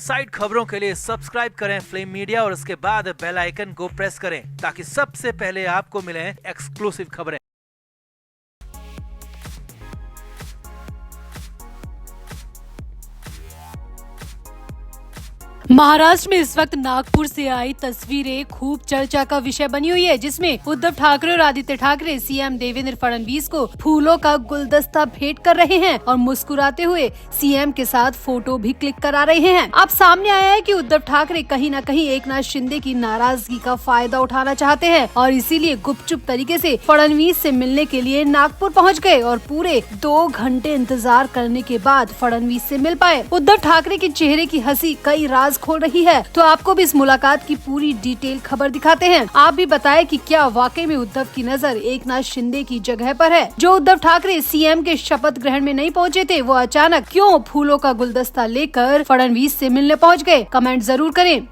Side खबरों के लिए सब्सक्राइब करें फ्लेम मीडिया और उसके बाद बेल आइकन को प्रेस करें ताकि सबसे पहले आपको मिले एक्सक्लूसिव खबरें। महाराष्ट्र में इस वक्त नागपुर से आई तस्वीरें खूब चर्चा का विषय बनी हुई है, जिसमें उद्धव ठाकरे और आदित्य ठाकरे सीएम देवेंद्र फडणवीस को फूलों का गुलदस्ता भेंट कर रहे हैं और मुस्कुराते हुए सीएम के साथ फोटो भी क्लिक करा रहे हैं। अब सामने आया है कि उद्धव ठाकरे कहीं न कहीं एकनाथ शिंदे की नाराजगी का फायदा उठाना चाहते हैं और इसीलिए गुपचुप तरीके से फडणवीस से मिलने के लिए नागपुर पहुँच गए और पूरे 2 घंटे इंतजार करने के बाद फडणवीस से मिल पाए। उद्धव ठाकरे के चेहरे की हंसी कई राज खोल रही है, तो आपको भी इस मुलाकात की पूरी डिटेल खबर दिखाते हैं। आप भी बताएं कि क्या वाकई में उद्धव की नजर एकनाथ शिंदे की जगह पर है। जो उद्धव ठाकरे सीएम के शपथ ग्रहण में नहीं पहुंचे थे, वो अचानक क्यों फूलों का गुलदस्ता लेकर फडणवीस से मिलने पहुंच गए? कमेंट जरूर करें।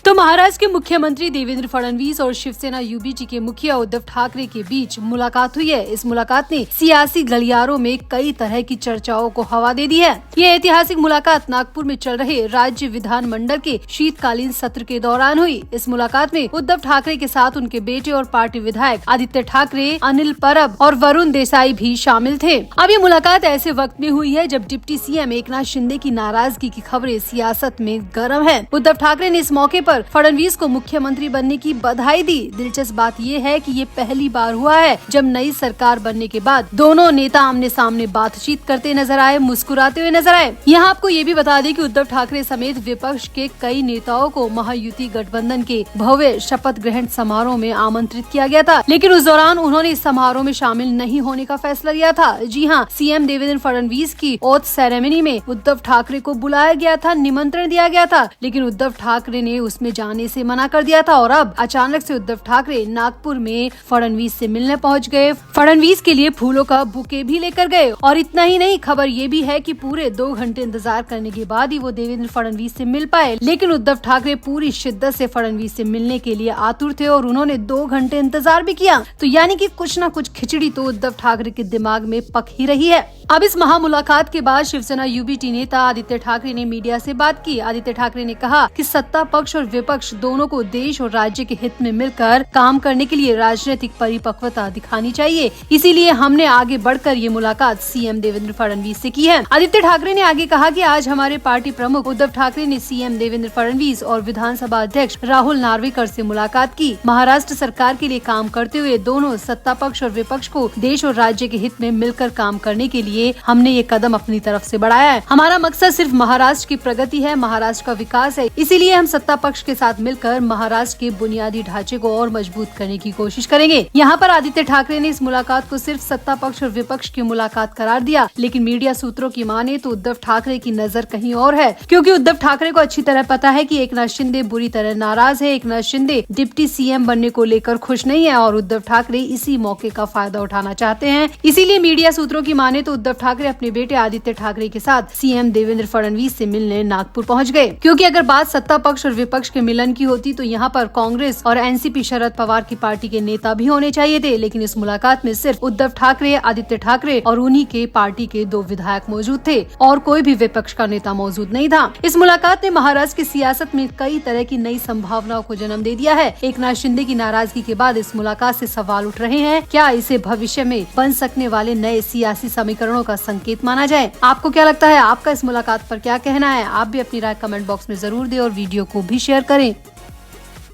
तो महाराष्ट्र के मुख्यमंत्री देवेंद्र फडणवीस और शिवसेना यूबीटी के मुखिया उद्धव ठाकरे के बीच मुलाकात हुई है। इस मुलाकात ने सियासी गलियारों में कई तरह की चर्चाओं को हवा दे दी है। ये ऐतिहासिक मुलाकात नागपुर में चल रहे राज्य विधानमंडल के शीतकालीन सत्र के दौरान हुई। इस मुलाकात में उद्धव ठाकरे के साथ उनके बेटे और पार्टी विधायक आदित्य ठाकरे, अनिल परब और वरुण देसाई भी शामिल थे। अब ये मुलाकात ऐसे वक्त में हुई है जब डिप्टी सीएम एकनाथ शिंदे की नाराजगी की खबरें सियासत में गर्म है। उद्धव ठाकरे ने इस मौके पर फडणवीस को मुख्यमंत्री बनने की बधाई दी। दिलचस्प बात ये है कि ये पहली बार हुआ है जब नई सरकार बनने के बाद दोनों नेता आमने सामने बातचीत करते नजर आए, मुस्कुराते हुए नजर आए। यहाँ आपको ये भी बता दें कि उद्धव ठाकरे समेत विपक्ष के कई नेताओं को महायुति गठबंधन के भव्य शपथ ग्रहण समारोह में आमंत्रित किया गया था, लेकिन उस दौरान उन्होंने इस समारोह में शामिल नहीं होने का फैसला लिया था। जी हाँ, सीएम देवेंद्र फडणवीस की ओथ सेरेमनी में उद्धव ठाकरे को बुलाया गया था, निमंत्रण दिया गया था, लेकिन उद्धव ठाकरे ने उसमें जाने से मना कर दिया था और अब अचानक से उद्धव ठाकरे नागपुर में फडणवीस से मिलने पहुंच गए। फडणवीस के लिए फूलों का बुके भी लेकर गए और इतना ही नहीं, खबर ये भी है कि पूरे 2 घंटे इंतजार करने के बाद ही वो देवेंद्र फडणवीस से मिल पाए। लेकिन उद्धव ठाकरे पूरी शिद्दत से फडणवीस से मिलने के लिए आतुर थे और उन्होंने 2 घंटे इंतजार भी किया। तो यानी कि कुछ न कुछ खिचड़ी तो उद्धव ठाकरे के दिमाग में पक ही रही है। अब इस महामुलाकात के बाद शिवसेना यूबीटी नेता आदित्य ठाकरे ने मीडिया से बात की। आदित्य ठाकरे ने कहा कि सत्ता पक्ष और विपक्ष दोनों को देश और राज्य के हित में मिलकर काम करने के लिए राजनीतिक परिपक्वता दिखानी चाहिए, इसीलिए हमने आगे बढ़कर ये मुलाकात सीएम देवेंद्र फडणवीस से की है। आदित्य ठाकरे ने आगे कहा कि आज हमारे पार्टी प्रमुख उद्धव ठाकरे ने सीएम देवेंद्र फडणवीस और विधानसभा अध्यक्ष राहुल नार्वेकर से मुलाकात की। महाराष्ट्र सरकार के लिए काम करते हुए दोनों सत्ता पक्ष और विपक्ष को देश और राज्य के हित में मिलकर काम करने के लिए हमने ये कदम अपनी तरफ से बढ़ाया है। हमारा मकसद सिर्फ महाराष्ट्र की प्रगति है, महाराष्ट्र का विकास है, इसीलिए हम सत्ता पक्ष के साथ मिलकर महाराष्ट्र के बुनियादी ढांचे को और मजबूत करने की कोशिश करेंगे। यहाँ पर आदित्य ठाकरे ने इस मुलाकात को सिर्फ सत्ता पक्ष और विपक्ष की मुलाकात करार दिया, लेकिन मीडिया सूत्रों की माने तो उद्धव ठाकरे की नजर कहीं और है, क्योंकि उद्धव ठाकरे को अच्छी तरह पता है कि एकनाथ शिंदे बुरी तरह नाराज है। एकनाथ शिंदे डिप्टी सीएम बनने को लेकर खुश नहीं है और उद्धव ठाकरे इसी मौके का फायदा उठाना चाहते हैं। इसीलिए मीडिया सूत्रों की माने तो उद्धव ठाकरे अपने बेटे आदित्य ठाकरे के साथ सीएम देवेंद्र फडणवीस से मिलने नागपुर पहुंच गए, क्योंकि अगर बात सत्ता पक्ष और विपक्ष के मिलन की होती तो यहाँ पर कांग्रेस और एनसीपी शरद पवार की पार्टी के नेता भी होने चाहिए थे, लेकिन इस मुलाकात में सिर्फ उद्धव ठाकरे, आदित्य ठाकरे और उन्हीं के पार्टी के 2 विधायक मौजूद थे और कोई भी विपक्ष का नेता मौजूद नहीं था। इस मुलाकात ने महाराष्ट्र की सियासत में कई तरह की नई संभावनाओं को जन्म दे दिया है। एकनाथ शिंदे की नाराजगी के बाद इस मुलाकात से सवाल उठ रहे हैं, क्या इसे भविष्य में बन सकने वाले नए सियासी समीकरणों का संकेत माना जाए? आपको क्या लगता है? आपका इस मुलाकात पर क्या कहना है? आप भी अपनी राय कमेंट बॉक्स में जरूर दें और वीडियो को भी शेयर करें।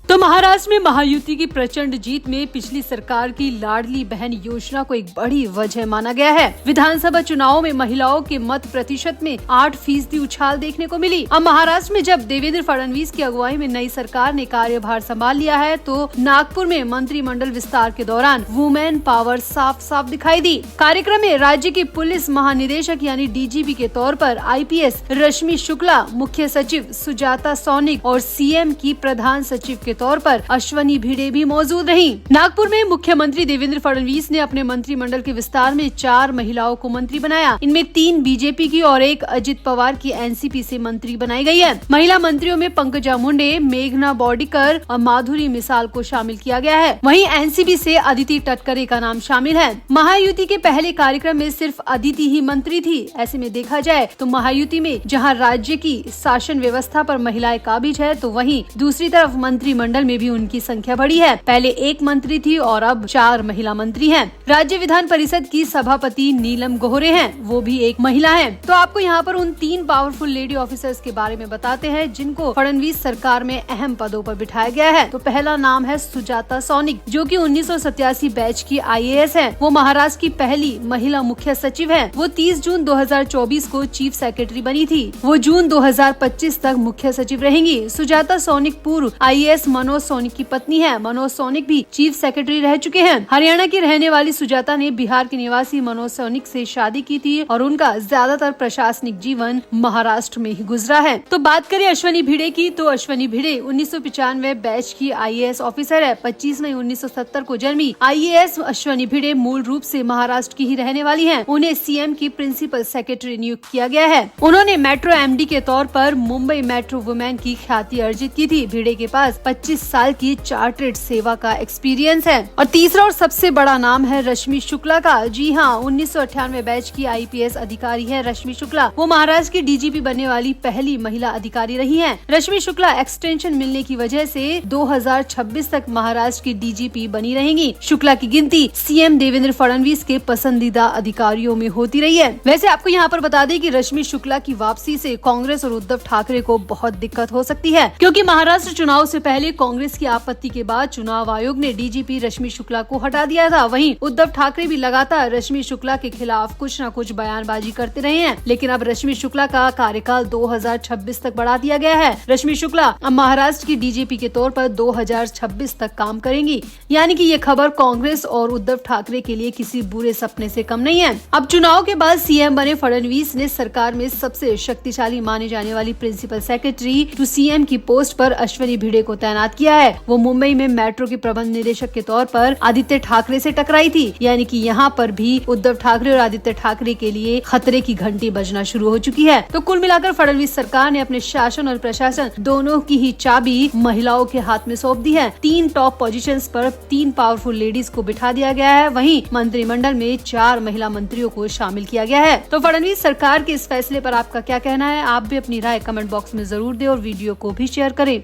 तो महाराष्ट्र में महायुति की प्रचंड जीत में पिछली सरकार की लाडली बहन योजना को एक बड़ी वजह माना गया है। विधानसभा चुनावों में महिलाओं के मत प्रतिशत में 8% उछाल देखने को मिली। अब महाराष्ट्र में जब देवेंद्र फडणवीस की अगुवाई में नई सरकार ने कार्यभार संभाल लिया है, तो नागपुर में मंत्रिमंडल विस्तार के दौरान वुमेन पावर साफ साफ दिखाई दी। कार्यक्रम में राज्य के पुलिस महानिदेशक यानी डीजीपी के तौर पर आईपीएस रश्मि शुक्ला, मुख्य सचिव सुजाता सौनिक और सीएम की प्रधान सचिव के के तौर पर अश्वनी भिड़े भी मौजूद रही। नागपुर में मुख्यमंत्री देवेंद्र फडणवीस ने अपने मंत्रिमंडल के विस्तार में 4 महिलाओं को मंत्री बनाया। इनमें 3 बीजेपी की और 1 अजित पवार की एनसीपी से मंत्री बनाई गई है। महिला मंत्रियों में पंकजा मुंडे, मेघना बॉर्डीकर और माधुरी मिसाल को शामिल किया गया है। वहीं एनसीपी से अदिति तटकरे का नाम शामिल है। महायुति के पहले कार्यक्रम में सिर्फ अदिति ही मंत्री थी। ऐसे में देखा जाए तो महायुति में जहां राज्य की शासन व्यवस्था पर महिलाएं काबिज है, तो वहीं दूसरी तरफ मंत्रिमंडल में भी उनकी संख्या बढ़ी है। पहले 1 मंत्री थी और अब 4 महिला मंत्री हैं। राज्य विधान परिषद की सभापति नीलम गोहरे हैं, वो भी एक महिला है। तो आपको यहाँ पर उन 3 पावरफुल लेडी ऑफिसर्स के बारे में बताते हैं जिनको फडणवीस सरकार में अहम पदों पर बिठाया गया है। तो पहला नाम है सुजाता सोनिक, जो कि 1987 बैच की IAS है। वो महाराष्ट्र की पहली महिला मुख्य सचिव है। वो 30 जून 2024 को चीफ सेक्रेटरी बनी थी। वो जून 2025 तक मुख्य सचिव रहेंगी। सुजाता सोनिक पूर्व IAS मनोज सोनिक की पत्नी है। मनोज सोनिक भी चीफ सेक्रेटरी रह चुके हैं। हरियाणा की रहने वाली सुजाता ने बिहार के निवासी मनोज सोनिक से शादी की थी और उनका ज्यादातर प्रशासनिक जीवन महाराष्ट्र में ही गुजरा है। तो बात करें अश्वनी भिड़े की, तो अश्वनी भिड़े 1995 बैच की IAS ऑफिसर है। 25 मई 1970 को जन्मी IAS अश्वनी भिड़े मूल रूप से महाराष्ट्र की ही रहने वाली हैं। उन्हें CM की प्रिंसिपल सेक्रेटरी नियुक्त किया गया है। उन्होंने मेट्रो MD के तौर पर मुंबई मेट्रो वुमेन की ख्याति अर्जित की थी। भिड़े के पास 25 साल की चार्टर्ड सेवा का एक्सपीरियंस है। और तीसरा और सबसे बड़ा नाम है रश्मि शुक्ला का। जी हाँ, 1998 बैच की IPS अधिकारी है रश्मि शुक्ला। वो महाराष्ट्र की DGP बनने वाली पहली महिला अधिकारी रही हैं। रश्मि शुक्ला एक्सटेंशन मिलने की वजह से 2026 तक महाराष्ट्र की DGP बनी रहेंगी। शुक्ला की गिनती CM देवेंद्र फडणवीस के पसंदीदा अधिकारियों में होती रही है। वैसे आपको यहाँ पर बता दें कि रश्मि शुक्ला की वापसी से कांग्रेस और उद्धव ठाकरे को बहुत दिक्कत हो सकती है, क्योंकि महाराष्ट्र चुनाव से पहले कांग्रेस की आपत्ति के बाद चुनाव आयोग ने DGP रश्मि शुक्ला को हटा दिया था। वहीं उद्धव ठाकरे भी लगातार रश्मि शुक्ला के खिलाफ कुछ न कुछ बयानबाजी करते रहे हैं। लेकिन अब रश्मि शुक्ला का कार्यकाल 2026 तक बढ़ा दिया गया है। रश्मि शुक्ला अब महाराष्ट्र की DGP के तौर पर 2026 तक काम करेंगी। यानी कि ये खबर कांग्रेस और उद्धव ठाकरे के लिए किसी बुरे सपने से कम नहीं है। अब चुनाव के बाद CM बने फडणवीस ने सरकार में सबसे शक्तिशाली माने जाने वाली प्रिंसिपल सेक्रेटरी टू CM की पोस्ट पर अश्वनी भिड़े को तैनात किया है। वो मुंबई में मेट्रो के प्रबंध निदेशक के तौर पर आदित्य ठाकरे से टकराई थी। यानी कि यहाँ पर भी उद्धव ठाकरे और आदित्य ठाकरे के लिए खतरे की घंटी बजना शुरू हो चुकी है। तो कुल मिलाकर फडणवीस सरकार ने अपने शासन और प्रशासन दोनों की ही चाबी महिलाओं के हाथ में सौंप दी है। 3 टॉप पोजीशंस पर 3 पावरफुल लेडीज को बिठा दिया गया है। वहीं मंत्रिमंडल में 4 महिला मंत्रियों को शामिल किया गया है। तो फडणवीस सरकार के इस फैसले पर आपका क्या कहना है? आप भी अपनी राय कमेंट बॉक्स में जरूर दें और वीडियो को भी शेयर करें।